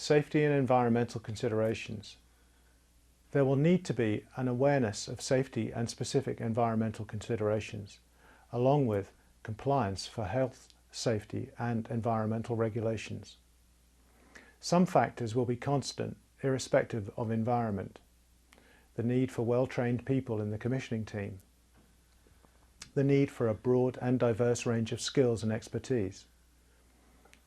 Safety and environmental considerations. There will need to be an awareness of safety and specific environmental considerations, along with compliance for health, safety and environmental regulations. Some factors will be constant, irrespective of environment. The need for well-trained people in the commissioning team. The need for a broad and diverse range of skills and expertise.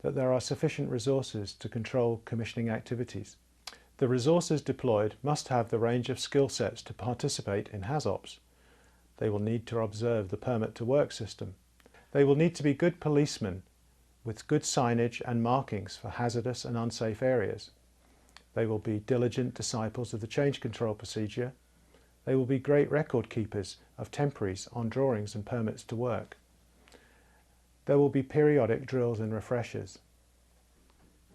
That there are sufficient resources to control commissioning activities. The resources deployed must have the range of skill sets to participate in HAZOPs. They will need to observe the permit to work system. They will need to be good policemen with good signage and markings for hazardous and unsafe areas. They will be diligent disciples of the change control procedure. They will be great record keepers of temporaries on drawings and permits to work. There will be periodic drills and refreshers.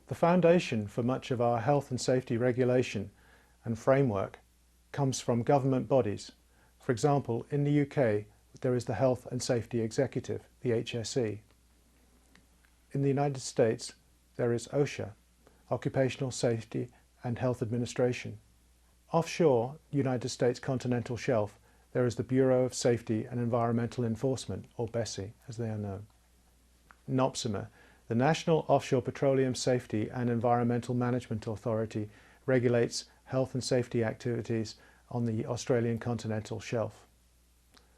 The foundation for much of our health and safety regulation and framework comes from government bodies. For example, in the UK, there is the Health and Safety Executive, the HSE. In the United States, there is OSHA, Occupational Safety and Health Administration. Offshore, United States continental shelf, there is the Bureau of Safety and Environmental Enforcement, or BSEE, as they are known. NOPSEMA, the National Offshore Petroleum Safety and Environmental Management Authority, regulates health and safety activities on the Australian continental shelf.